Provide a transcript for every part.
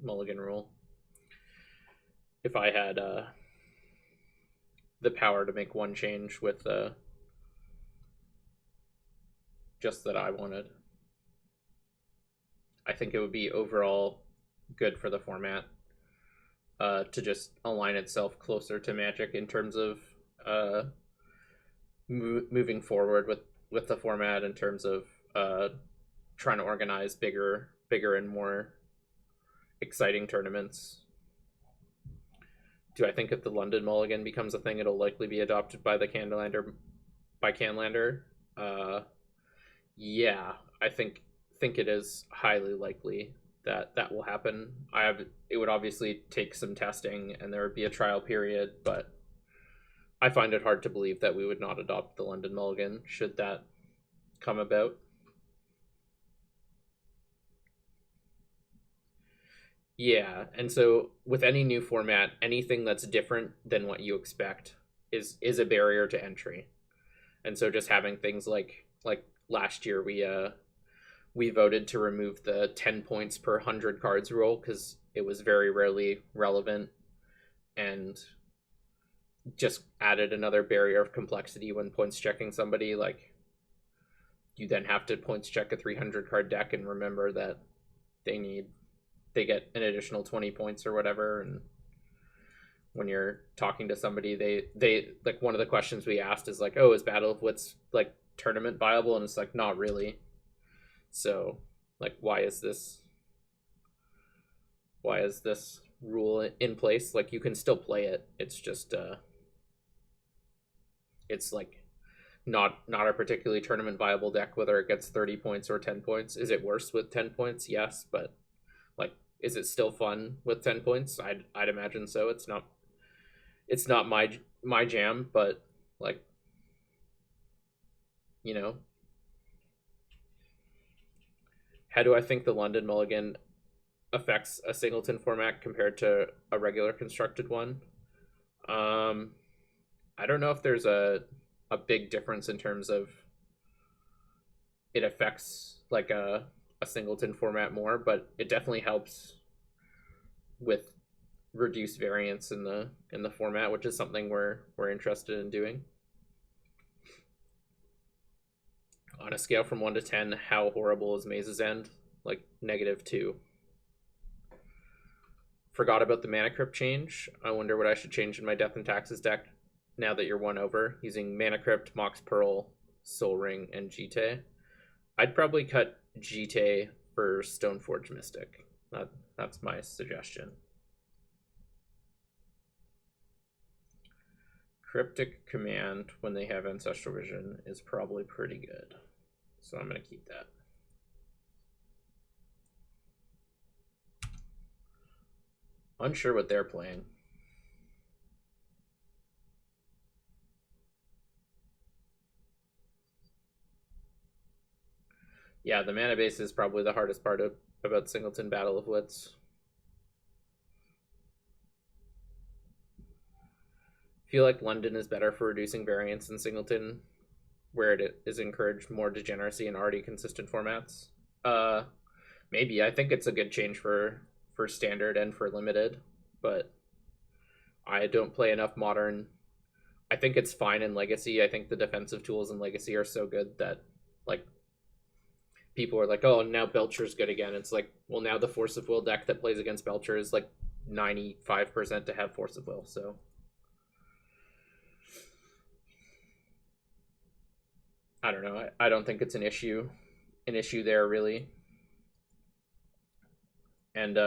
Mulligan rule. If I had the power to make one change with just that I wanted, I think it would be overall good for the format to just align itself closer to Magic in terms of moving forward with the format, in terms of trying to organize bigger and more exciting tournaments. Do I think if the London Mulligan becomes a thing, it'll likely be adopted by the Canlander? Yeah, I think it is highly likely that that will happen. It would obviously take some testing and there would be a trial period, but I find it hard to believe that we would not adopt the London Mulligan should that come about. Yeah, and so with any new format, anything that's different than what you expect is a barrier to entry. And so just having things like last year we voted to remove the 10 points per 100 cards rule because it was very rarely relevant, and just added another barrier of complexity when points checking somebody. Like, you then have to points check a 300 card deck and remember that they get an additional 20 points or whatever. And when you're talking to somebody, they like, one of the questions we asked is like, oh, is Battle of Wits like tournament viable? And it's like, not really. So like, why is this rule in place? Like, you can still play it, it's just it's like not a particularly tournament viable deck, whether it gets 30 points or 10 points. Is it worse with 10 points? Yes, but like, is it still fun with 10 points? I'd imagine so. It's not my jam, but like, you know, how do I think the London Mulligan affects a singleton format compared to a regular constructed one? I don't know if there's a big difference in terms of it affects like a singleton format more, but it definitely helps with reduced variance in the format, which is something we're interested in doing. On a scale from 1 to 10, how horrible is Maze's End? Like -2. Forgot about the Mana Crypt change. I wonder what I should change in my Death and Taxes deck now that you're 1 over, using Mana Crypt, Mox Pearl, Soul Ring, and Jite. I'd probably cut Jite for Stoneforge Mystic. That's my suggestion. Cryptic Command, when they have Ancestral Vision, is probably pretty good. So I'm going to keep that. Unsure what they're playing. Yeah, the mana base is probably the hardest part about Singleton Battle of Wits. Feel like London is better for reducing variance than Singleton, where it is encouraged more degeneracy in already consistent formats. Maybe. I think it's a good change for standard and for limited, but I don't play enough modern. I think it's fine in Legacy. I think the defensive tools in Legacy are so good that like, people are like, oh, now Belcher's good again. It's like, well, now the Force of Will deck that plays against Belcher is like 95% to have Force of Will. So I don't know. I don't think it's an issue there really. And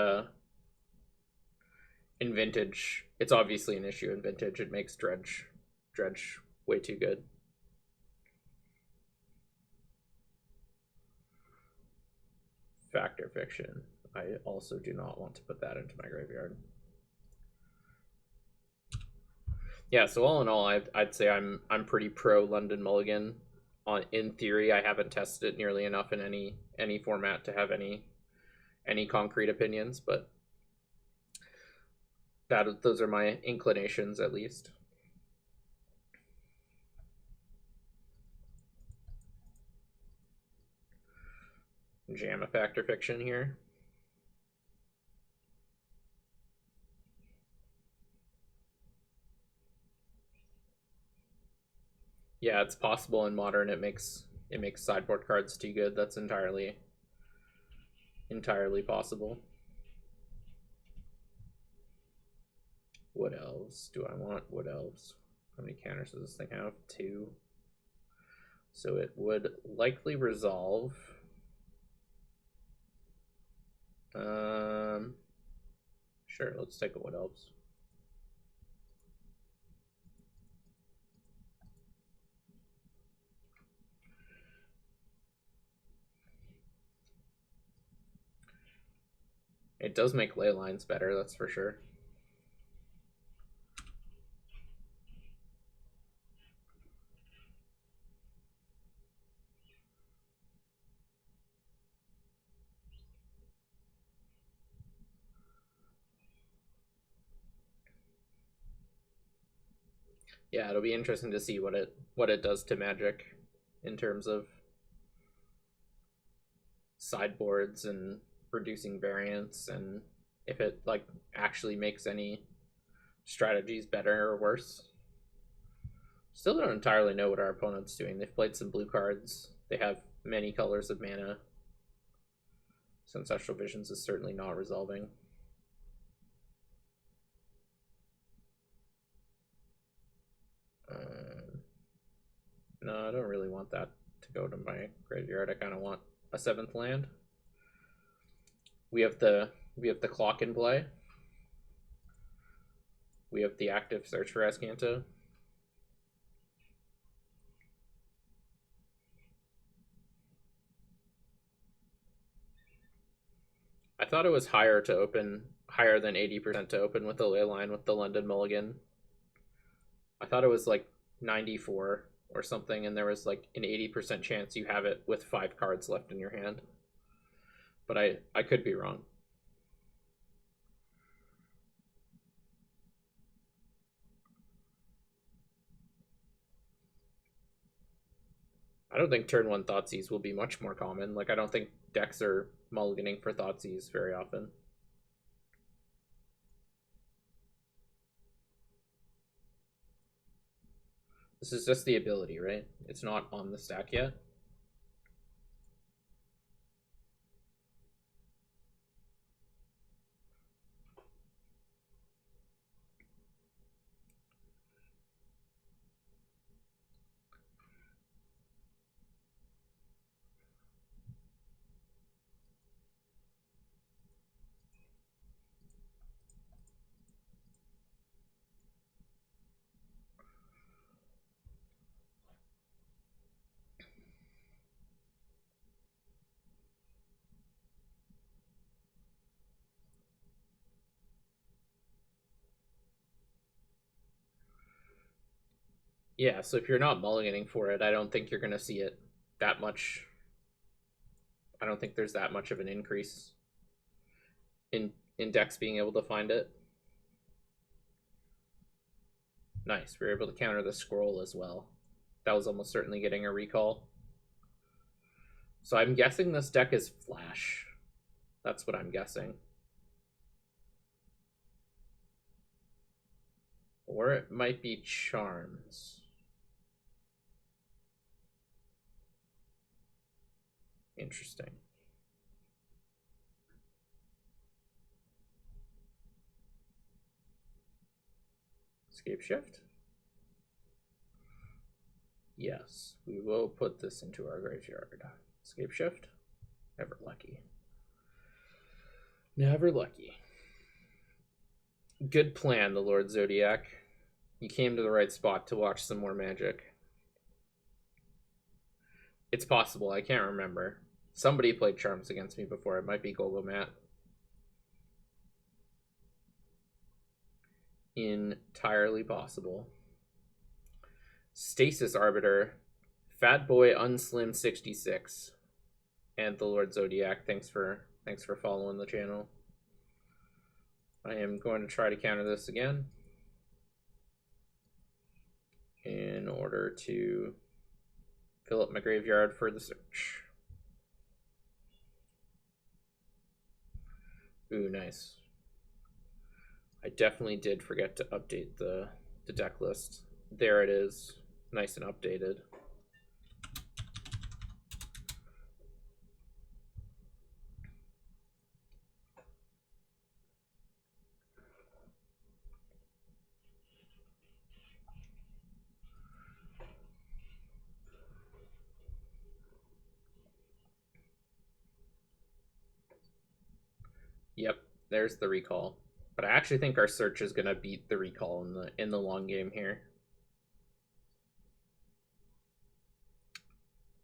in Vintage, it's obviously an issue in Vintage. It makes Dredge way too good. Fact or Fiction. I also do not want to put that into my graveyard. Yeah, so all in all, I'd say I'm pretty pro London Mulligan. In theory, I haven't tested it nearly enough in any format to have any concrete opinions, but those are my inclinations, at least. Jam a Fact or Fiction here. Yeah, it's possible in Modern it makes sideboard cards too good. That's entirely possible. Wood Elves. Do I want Wood Elves? How many counters does this thing have? 2. So it would likely resolve. Sure, let's take a Wood Elves. It does make ley lines better, that's for sure. Yeah, it'll be interesting to see what it does to Magic in terms of sideboards and reducing variance, and if it like actually makes any strategies better or worse. Still don't entirely know what our opponent's doing. They've played some blue cards. They have many colors of mana. Ancestral Visions is certainly not resolving. No, I don't really want that to go to my graveyard. I kind of want a 7th land. We have the clock in play. We have the active search for Azcanta. I thought it was higher than 80% to open with the ley line with the London Mulligan. I thought it was like 94 or something, and there was like an 80% chance you have it with 5 cards left in your hand. But I could be wrong. I don't think turn 1 Thoughtseize will be much more common. Like, I don't think decks are mulliganing for Thoughtseize very often. This is just the ability, right? It's not on the stack yet. Yeah, so if you're not mulliganing for it, I don't think you're going to see it that much. I don't think there's that much of an increase in decks being able to find it. Nice, we were able to counter the scroll as well. That was almost certainly getting a recall. So I'm guessing this deck is Flash. That's what I'm guessing. Or it might be Charms. Interesting. Scapeshift? Yes, we will put this into our graveyard. Scapeshift? Never lucky. Never lucky. Good plan, the Lord Zodiac. You came to the right spot to watch some more Magic. It's possible, I can't remember. Somebody played Charms against me before. It might be Golgomat. Entirely possible. Stasis Arbiter, Fat Boy Unslim 66, and the Lord Zodiac. Thanks for following the channel. I am going to try to counter this again in order to fill up my graveyard for the search. Ooh, nice. I definitely did forget to update the deck list. There it is. nice and updated. Yep, there's the recall. But I actually think our search is gonna beat the recall in the long game here.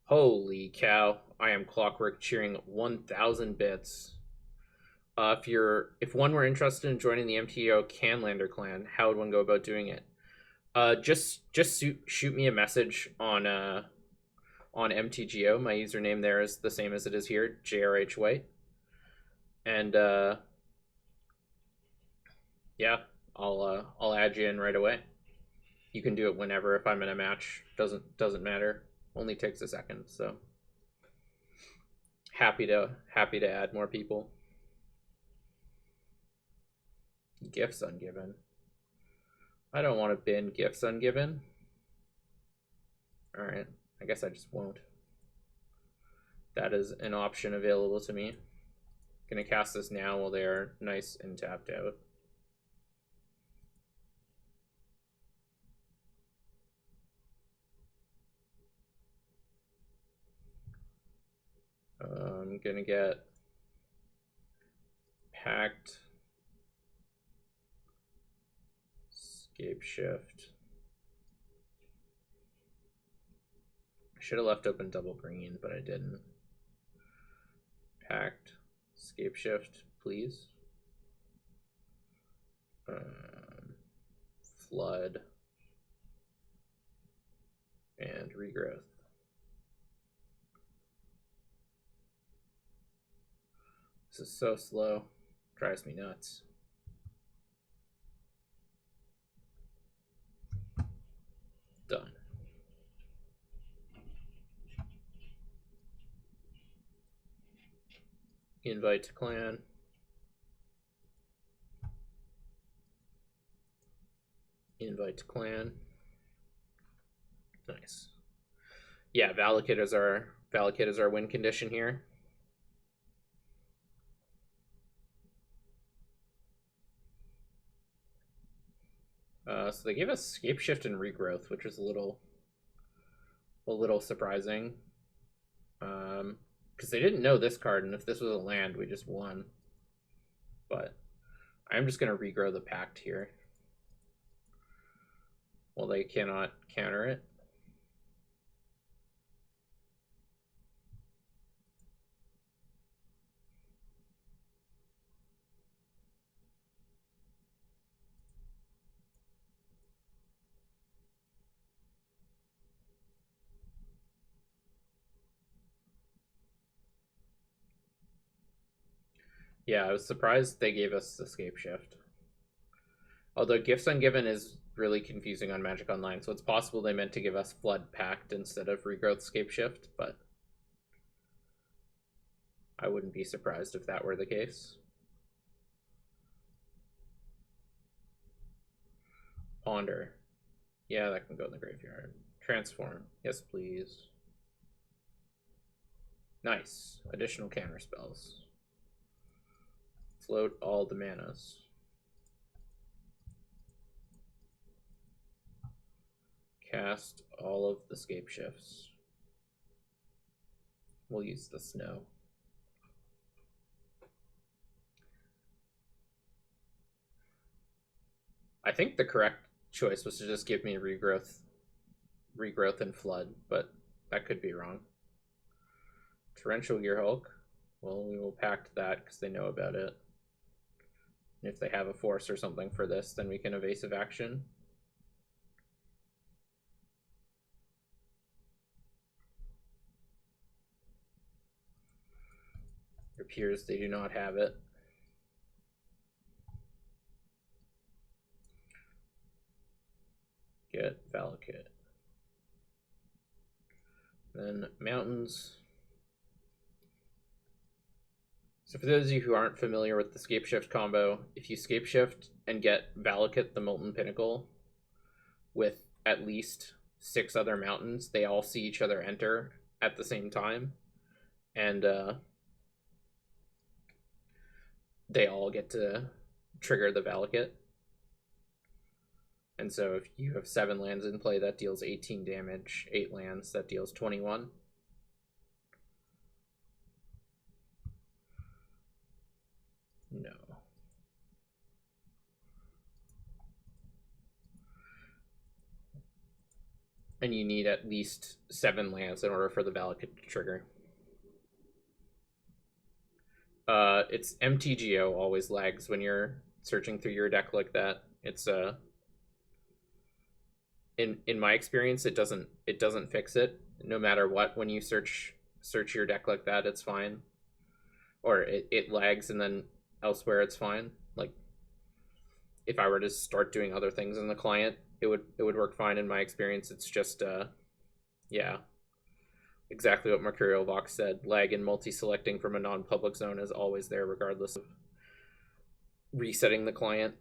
Holy cow! I am Clockwork cheering 1,000 bits. If one were interested in joining the MTO Canlander clan, how would one go about doing it? Just shoot me a message on MTGO. My username there is the same as it is here, JRH White. And yeah, I'll add you in right away. You can do it whenever if I'm in a match. Doesn't matter. Only takes a second. So happy to add more people. Gifts ungiven. I don't want to bin gifts ungiven. All right, I guess I just won't. That is an option available to me. Gonna cast this now while they are nice and tapped out. I'm gonna get Pact, Scapeshift. I should have left open double green, but I didn't. Pact, Scapeshift, please. Flood and regrowth. This is so slow. Drives me nuts. Done. Invite to clan. Invite to clan. Nice. Yeah, Valakut is our win condition here. So they gave us Scapeshift and Regrowth, which is a little surprising. Because they didn't know this card, and if this was a land, we just won. But I'm just gonna regrow the Pact here. Well, they cannot counter it. Yeah, I was surprised they gave us the Scapeshift. Although Gifts Ungiven is really confusing on Magic Online, so it's possible they meant to give us Flood Pact instead of Regrowth Scapeshift, but I wouldn't be surprised if that were the case. Ponder. Yeah, that can go in the graveyard. Transform. Yes, please. Nice. Additional counter spells. Float all the manas. Cast all of the Scapeshifts. We'll use the snow. I think the correct choice was to just give me regrowth and flood, but that could be wrong. Torrential Gearhulk. Well, we will pact that because they know about it. And if they have a force or something for this, then we can evasive action. It appears they do not have it. Get Valakut. Then mountains. So for those of you who aren't familiar with the Scapeshift combo, if you Scapeshift and get Valakut the Molten Pinnacle with at least 6 other mountains, they all see each other enter at the same time, and they all get to trigger the Valakut. And so if you have 7 lands in play, that deals 18 damage. 8 lands, that deals 21. No. And you need at least 7 lands in order for the Valakut to trigger. It's MTGO always lags when you're searching through your deck like that. It's in my experience, it doesn't fix it. No matter what, when you search your deck like that, it's fine. Or it lags, and then elsewhere it's fine. Like if I were to start doing other things in the client, it would work fine in my experience. It's just yeah, exactly what Mercurial Vox said. Lag in multi-selecting from a non-public zone is always there, regardless of resetting the client,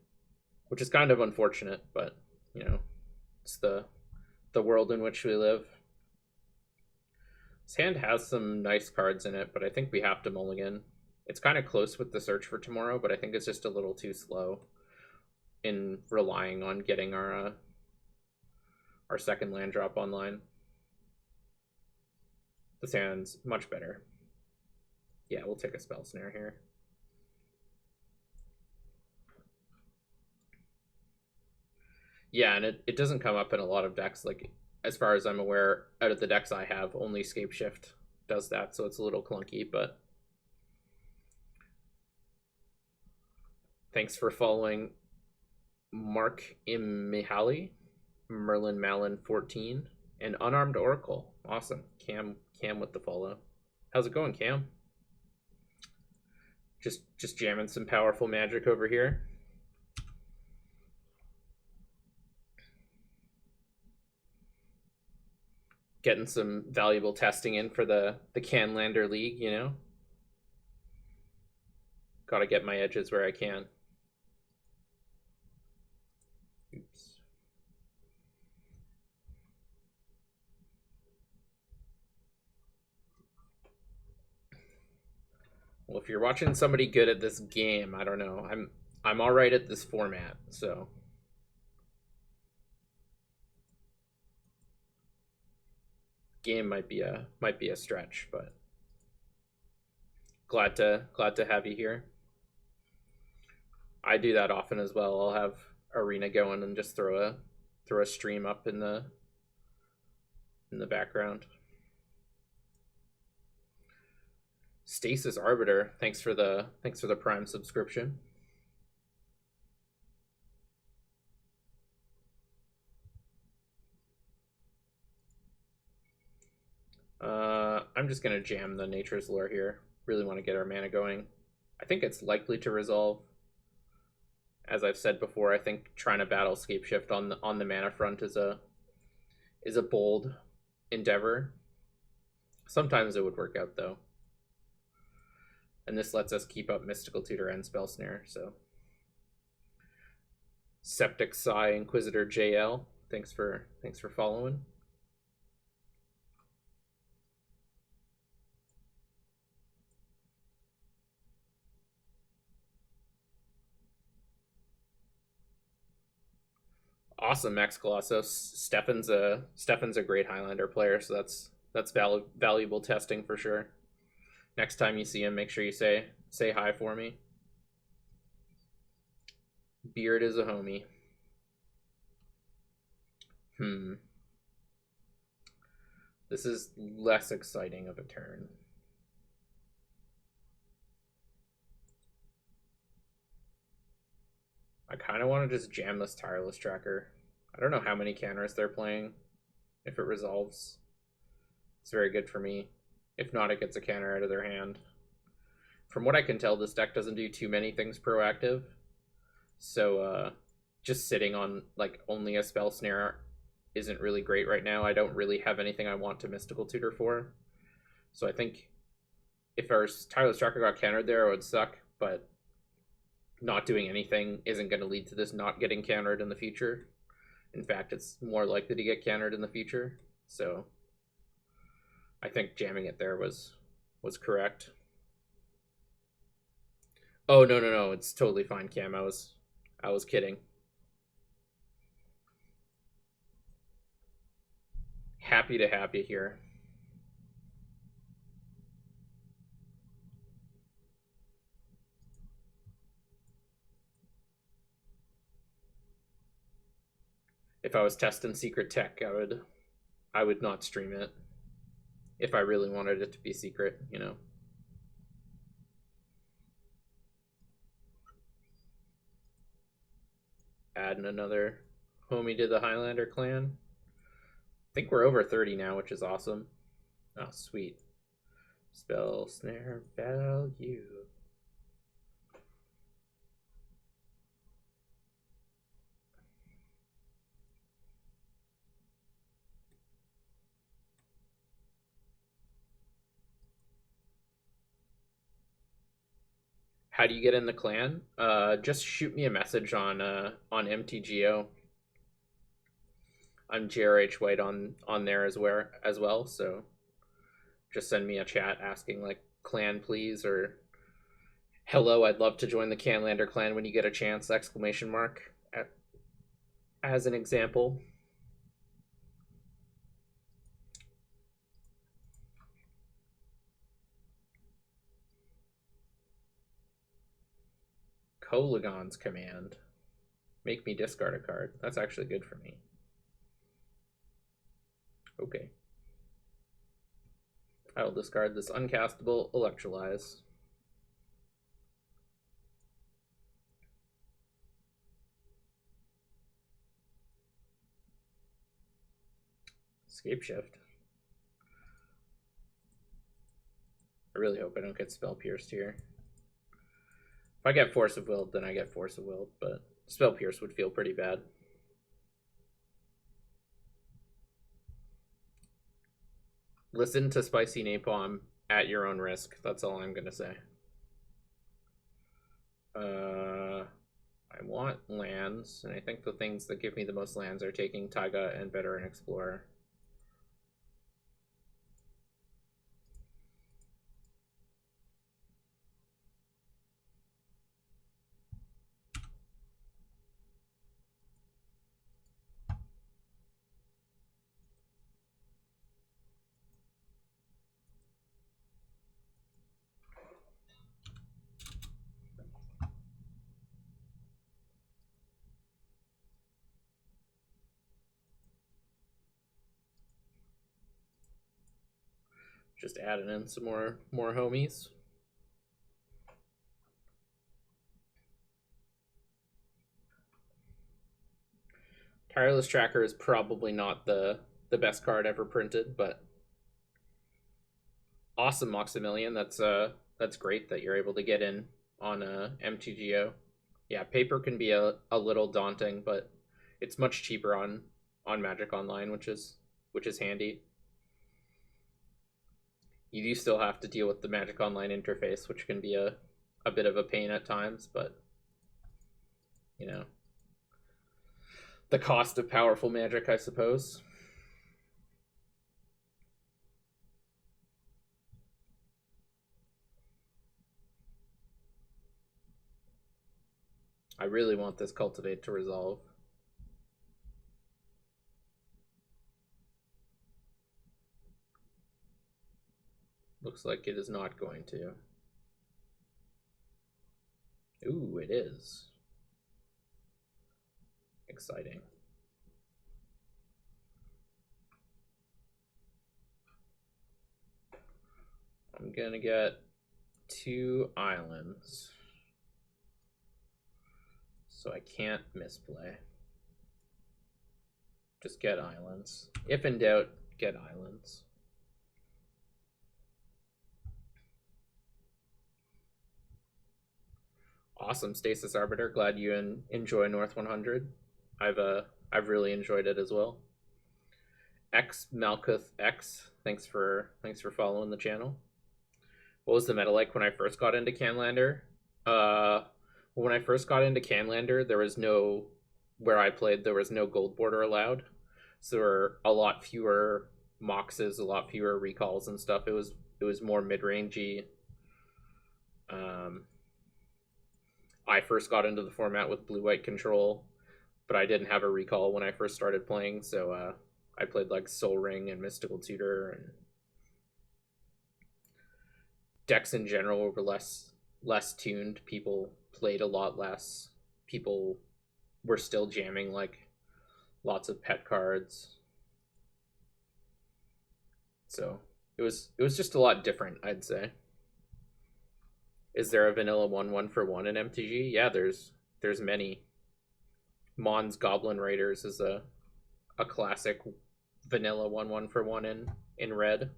which is kind of unfortunate, but you know, it's the world in which we live. This hand has some nice cards in it, but I think we have to mulligan. It's kind of close with the search for tomorrow, but I think it's just a little too slow in relying on getting our second land drop online. This hand's much better. Yeah, we'll take a Spell Snare here. Yeah, and it doesn't come up in a lot of decks. Like, as far as I'm aware, out of the decks I have, only Scapeshift does that, so it's a little clunky, but thanks for following Mark Imihali, Merlin Malin 14, and Unarmed Oracle. Awesome. Cam with the follow. How's it going, Cam? Just jamming some powerful magic over here. Getting some valuable testing in for the Canlander League, you know? Gotta get my edges where I can. Oops. Well, if you're watching somebody good at this game, I don't know. I'm all right at this format, so game might be a stretch, but glad to have you here. I do that often as well. I'll have Arena going and just throw a stream up in the background. Stasis Arbiter, thanks for the Prime subscription. I'm just gonna jam the Nature's Lore here. Really want to get our mana going. I think it's likely to resolve. As I've said before, I think trying to battle Scapeshift on the mana front is a bold endeavor. Sometimes it would work out though. And this lets us keep up Mystical Tutor and Spell Snare, so. Septic Sigh Inquisitor JL, thanks for following. Awesome, Max Colossos. Stefan's a great Highlander player, so that's valuable testing for sure. Next time you see him, make sure you say hi for me. Beard is a homie. This is less exciting of a turn. I kind of want to just jam this Tireless Tracker. I don't know how many counters they're playing. If it resolves, it's very good for me. If not, it gets a counter out of their hand. From what I can tell, this deck doesn't do too many things proactive. So just sitting on like only a Spell Snare isn't really great right now. I don't really have anything I want to Mystical Tutor for. So I think if our Tireless Tracker got countered there, it would suck, but not doing anything isn't going to lead to this not getting countered in the future. In fact, it's more likely to get countered in the future. So I think jamming it there was correct. Oh no, it's totally fine, Cam. I was kidding. Happy to have you here. If I was testing secret tech, I would not stream it. If I really wanted it to be secret, you know. Adding another homie to the Highlander clan. I think we're over 30 now, which is awesome. Oh, sweet. Spell snare value. How do you get in the clan? Just shoot me a message on MTGO. I'm JRH White on there as well. So just send me a chat asking like clan please, or hello, I'd love to join the Canlander clan when you get a chance! ! As an example. Kolaghan's command. Make me discard a card. That's actually good for me. Okay. I will discard this uncastable Electrolyze. Scapeshift. I really hope I don't get Spell Pierced here. If I get Force of Will, then I get Force of Will, but Spell Pierce would feel pretty bad. Listen to Spicy Napalm at your own risk. That's all I'm going to say. I want lands, and I think the things that give me the most lands are taking Taiga and Veteran Explorer. Just adding in some more homies. Tireless Tracker is probably not the best card ever printed, but awesome, Maximilian. That's great that you're able to get in on MTGO. Yeah, paper can be a little daunting, but it's much cheaper on Magic Online, which is handy. You do still have to deal with the Magic Online interface, which can be a bit of a pain at times, but you know, the cost of powerful Magic, I suppose. I really want this Cultivate to resolve. Looks like it is not going to. Ooh, it is. Exciting. I'm gonna get 2 islands, so I can't misplay. Just get islands. If in doubt, get islands. Awesome, Stasis Arbiter. Glad you enjoy North 100. I've really enjoyed it as well. X Malkuth X, thanks for following the channel. What was the meta like when I first got into Canlander? When I first got into Canlander, there was no where I played, there was no gold border allowed, so there were a lot fewer moxes, a lot fewer recalls and stuff. It was more mid-rangey. Um, I first got into the format with blue-white control, but I didn't have a recall when I first started playing, so I played like Soul Ring and Mystical Tutor, and decks in general were less tuned. People played a lot less. People were still jamming like lots of pet cards. So it was just a lot different, I'd say. Is there a vanilla 1 for 1 in MTG? Yeah, there's many. Mon's Goblin Raiders is a classic vanilla 1 for 1 in red.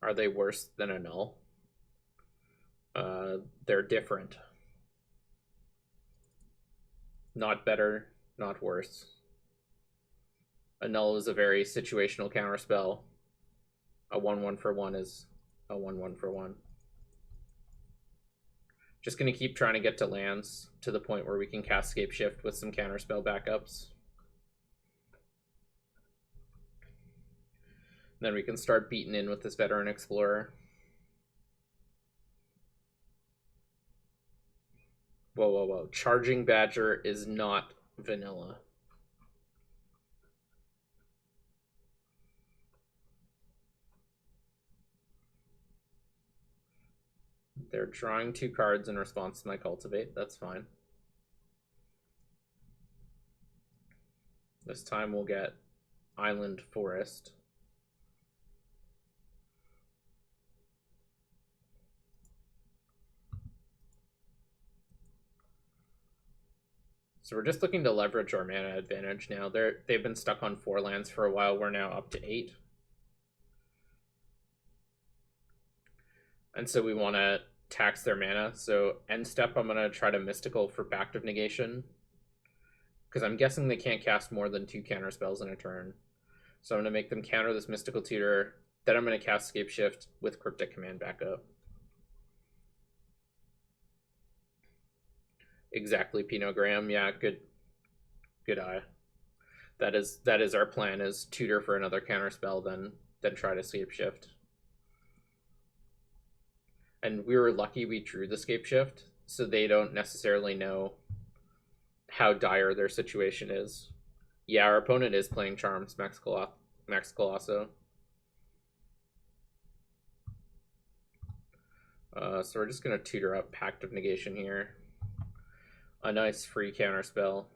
Are they worse than a null? They're different. Not better, not worse. A null is a very situational counterspell. A 1 for 1 is a 1 for 1. Just gonna keep trying to get to lands to the point where we can cast Scapeshift with some counterspell backups. Then we can start beating in with this Veteran Explorer. Whoa, whoa, whoa. Charging Badger is not vanilla. They're drawing 2 cards in response to my Cultivate. That's fine. This time we'll get Island Forest. So we're just looking to leverage our mana advantage now. They've been stuck on 4 lands for a while. We're now up to 8. And so we want to tax their mana. So end step, I'm going to try to Mystical for Pact of Negation, because I'm guessing they can't cast more than 2 counter spells in a turn. So I'm going to make them counter this Mystical Tutor. Then I'm going to cast Scapeshift with Cryptic Command backup. Exactly, Pinot Graham. Yeah, good eye. That is our plan, is tutor for another counter spell, then try to Scapeshift. And we were lucky we drew the Scapeshift, so they don't necessarily know how dire their situation is. Yeah, our opponent is playing Charms, Max Colosso. So we're just gonna tutor up Pact of Negation here. A nice free counter spell.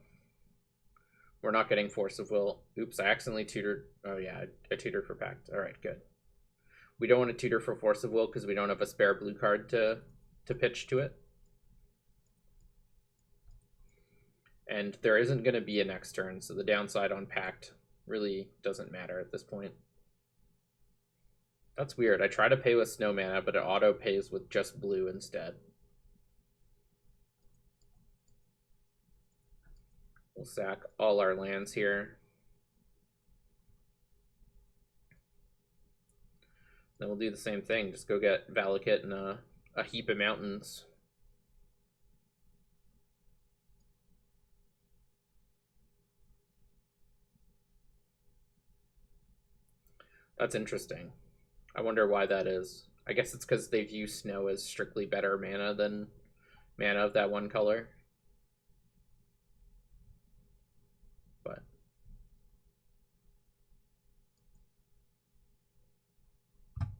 We're not getting Force of Will. Oops, I accidentally tutored. Oh yeah, I tutored for Pact. Alright, good. We don't want to tutor for Force of Will because we don't have a spare blue card to pitch to it. And there isn't going to be a next turn, so the downside on Pact really doesn't matter at this point. That's weird. I try to pay with snow mana, but it auto pays with just blue instead. We'll sack all our lands here. Then we'll do the same thing. Just go get Valakut and a heap of mountains. That's interesting. I wonder why that is. I guess it's because they view snow as strictly better mana than mana of that one color. But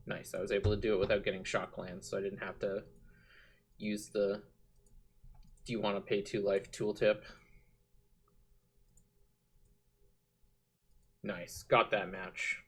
nice. I was able to do it without getting shock lands, so I didn't have to use the do you want to pay 2 life tooltip. Nice. Got that match.